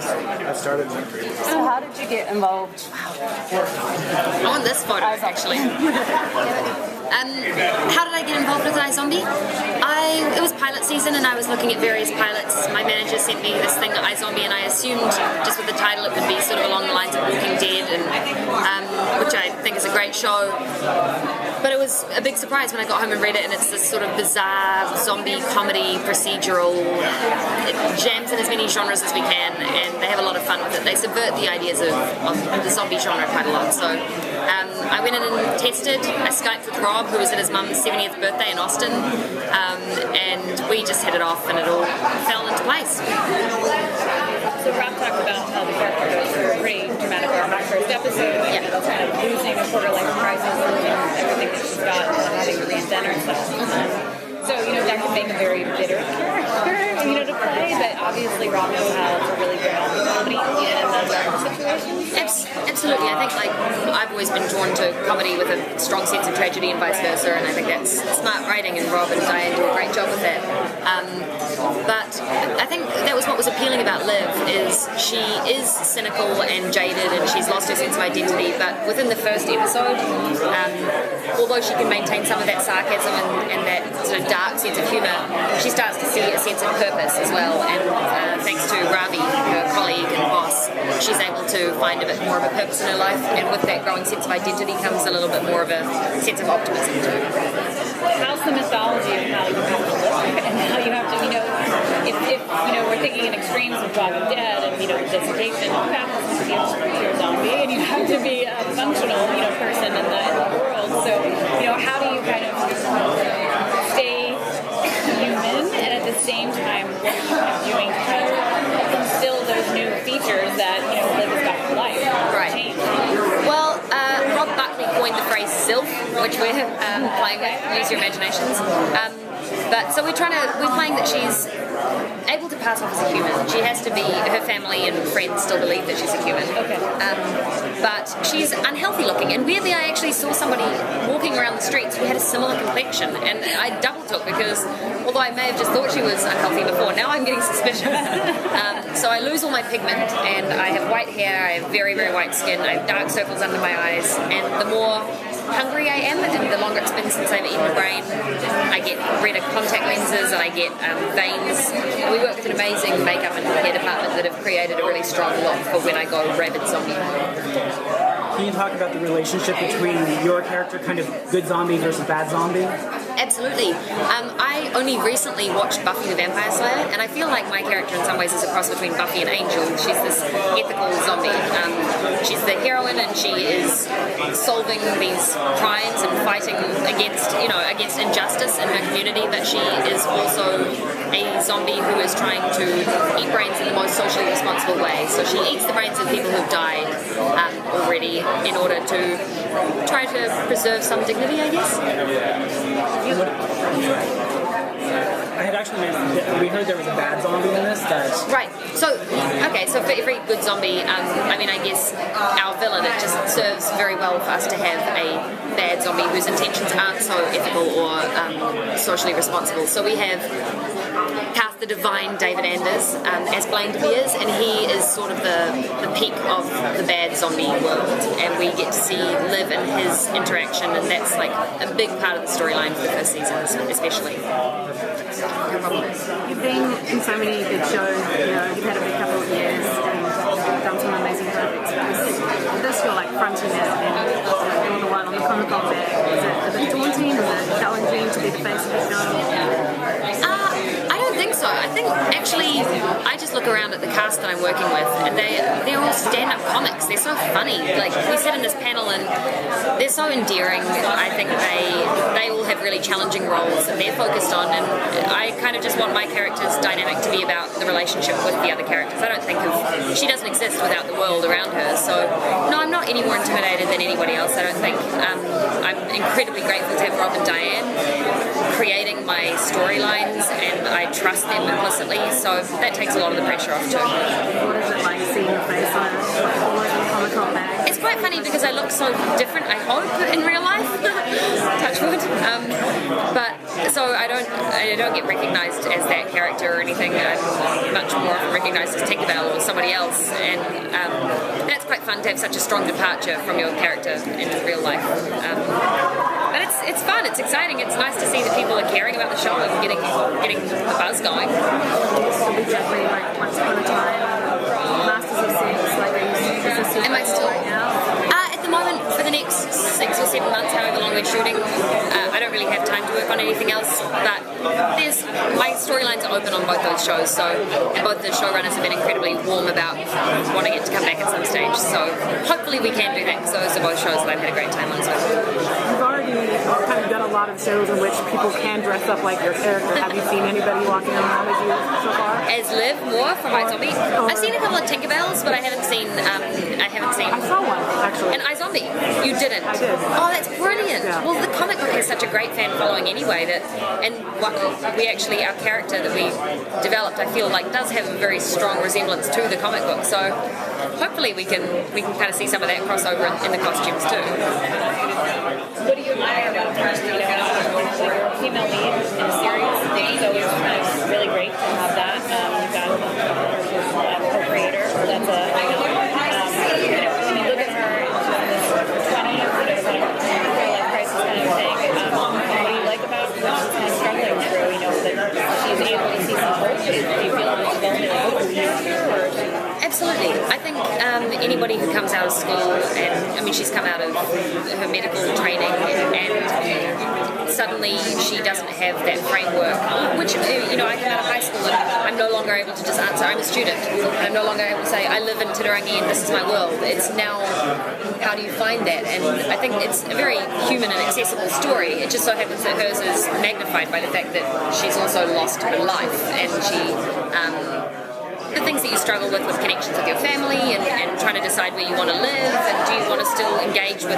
stories that started. So how did you get involved? I want this photo, actually. How did I get involved with iZombie? It was pilot season and I was looking at various pilots. My manager sent me this thing, iZombie, and I assumed just with the title it would be sort of along the lines of Walking Dead, and which I think is a great show. But it was a big surprise when I got home and read it, and it's this sort of bizarre zombie comedy procedural. It jams in as many genres as we can, and they have a lot of fun with it. They subvert the ideas of the zombie genre quite a lot. So I went in and tested. I Skyped with Rob, who was at his mum's 70th birthday in Austin, and we just hit it off, and it all fell into place. So Rob talked about how the character goes through a pretty dramatic arc in the first episode, and it's kind of losing a quarter-life crisis, losing everything that she's got, and having to reinvent herself. So, that could make a very bitter character, to play, but obviously Rob knows how to really bring out the comedy in those situations. Absolutely. I think, I've always been drawn to comedy with a strong sense of tragedy and vice versa, and I think that's smart writing, and Rob and Diane do a great job with that. But I think that was what was appealing about Liv, is she is cynical and jaded, and she's lost her sense of identity, but within the first episode, although she can maintain some of that sarcasm and that sort of dark sense of humour, she starts to see a sense of purpose as well, and thanks to Ravi, her colleague and boss, she's able to find a bit more of a purpose in her life, and with that growing sense of identity comes a little bit more of a sense of optimism too. How's the mythology of how you have to look, and how you have to, if we're thinking in extremes of Walking Dead and, dissertation, you have to be a zombie, and you have to be a functional, person in the world, so, how do you kind of stay human and at the same time what you're kind of doing to kind of instill those new features that, Liv has got for life? Right. Change. Well, Rob Buckley coined the phrase SILF, which we're playing with, use your imaginations. But so we're playing that she's able to pass off as a human. She has to be, her family and friends still believe that she's a human. Okay. But she's unhealthy looking, and weirdly I actually saw somebody walking around the streets who had a similar complexion, and I double took because although I may have just thought she was unhealthy before, now I'm getting suspicious. So I lose all my pigment, and I have white hair, I have very, very white skin, I have dark circles under my eyes, and the more hungry I am, and the longer it's been since I've eaten a brain, I get redder contact lenses and I get veins. We work with an amazing makeup and hair department that have created a really strong look for when I go rabid zombie. Can you talk about the relationship between your character, kind of good zombie versus bad zombie? Absolutely. I only recently watched Buffy the Vampire Slayer, and I feel like my character in some ways is a cross between Buffy and Angel. She's this ethical zombie. She's the heroine, and she is solving these crimes and fighting against injustice in her community, but she is also a zombie who is trying to eat brains in the most socially responsible way. So she eats the brains of people who've died already in order to try to preserve some dignity, I guess. I had actually, we heard there was a bad zombie in this. Right. So for every good zombie, I guess our villain, it just serves very well for us to have a bad zombie whose intentions aren't so ethical or socially responsible. So we have cast the divine David Anders as Blaine De Beers, and he is sort of the peak of the bad zombie world, and we get to see Liv and his interaction, and that's like a big part of the storyline for the first season especially. No problem. You've been in so many good shows, you've had a big couple of years and you've done some amazing projects, but this you're like fronting this and all the while on the Comic Con bag. Is it a bit daunting? Is it challenging to be the face of the show? I don't think so. I think actually I just look around at the cast that I'm working with, and they're all stand-up comics. They're so funny. Like, we sit in this panel and they're so endearing. I think they all have really challenging roles that they're focused on, and I kind of just want my character's dynamic to be about the relationship with the other characters. I don't think she doesn't exist without the world around her. So no, I'm not any more intimidated than anybody else, I don't think. I'm incredibly grateful to have Rob and Diane creating my storylines, and I trust them implicitly, so that takes a lot of the pressure off too. What is it like seeing your face on all over the Comic Con bag? It's quite funny because I look so different, I hope, in real life. Touch wood. But so I don't get recognised as that character or anything. I'm much more of a recognised as Tinkerbell or somebody else, and that's quite fun to have such a strong departure from your character in real life. But it's fun, it's exciting, it's nice to see that people are caring about the show and getting the buzz going. Zombie definitely like Once Upon a Time, Masters of Sex, like Am I still right now? At the moment, for the next 6 or 7 months, however long we're shooting, I don't really have time to work on anything else, but my storylines are open on both those shows, so both the showrunners have been incredibly warm about wanting it to come back at some stage, so hopefully we can do that, because those are both shows that I've had a great time on. So. You've already kind of done a lot of shows in which people can dress up like your character. Have you seen anybody walking around as you so far? As Liv more from iZombie. I've seen a couple of Tinkerbells, but I haven't seen. I saw one actually. And iZombie. You didn't. I did. Oh, that's brilliant. Yeah. Well, the comic book has such a great fan following anyway our character that we developed, I feel like does have a very strong resemblance to the comic book. So hopefully we can kind of see some of that crossover in the costumes too. What do you admire about your female lead in the series? So it's really great to have that. You've got a co-creator, so that's when you look at her in this 20s, sort of life crisis kind of thing, what do you like about what she's kind of struggling through, that she's able to see some hope? Do you feel that she's only like hope or Absolutely. I think anybody who comes out of school, and I mean she's come out of her medical training, and suddenly she doesn't have that framework, which, I come out of high school and I'm no longer able to just answer, I'm a student, and I'm no longer able to say, I live in Tarangi and this is my world. It's now, how do you find that? And I think it's a very human and accessible story. It just so happens that hers is magnified by the fact that she's also lost her life, and the things that you struggle with connections with your family and trying to decide where you want to live, and do you want to still engage with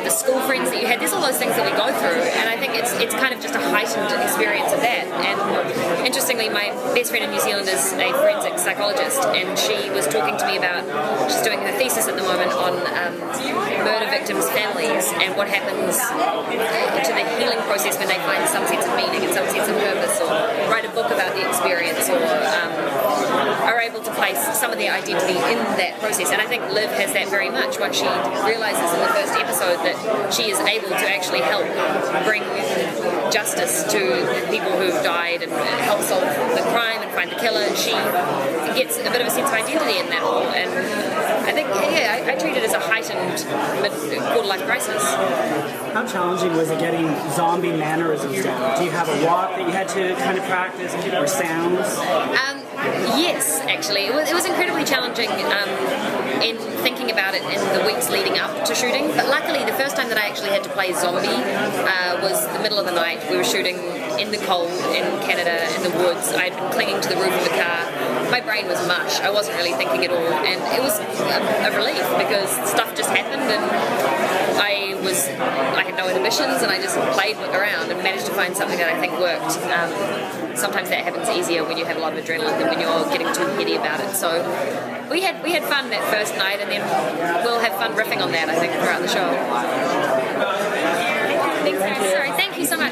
the school friends that you had. There's all those things that we go through, and I think it's kind of just a heightened experience of that. And interestingly, my best friend in New Zealand is a forensic psychologist, and she was talking to me about, she's doing her thesis at the moment on murder victims' families and what happens to the healing process when they find some sense of meaning and some sense of purpose, or write a book about the experience, or are able to place some of their identity in that process. And I think Liv has that very much once she realises in the first episode that she is able to actually help bring justice to people who've died and help solve the crime and find the killer. She gets a bit of a sense of identity in that all. And I think, I treat it as a heightened quarter-life crisis. How challenging was it getting zombie mannerisms down? Do you have a walk that you had to kind of practice, or sounds? Yes, actually. It was incredibly challenging in thinking about it in the weeks leading up to shooting. But luckily, the first time that I actually had to play zombie was the middle of the night. We were shooting in the cold in Canada, in the woods. I'd been clinging to the roof of the car. My brain was mush. I wasn't really thinking at all. And it was a relief, because stuff just happened, and I had no inhibitions, and I just played around and managed to find something that I think worked. Sometimes that happens easier when you have a lot of adrenaline than when you're getting too heady about it. So we had fun that first night, and then we'll have fun riffing on that, I think, throughout the show. Thank you so much.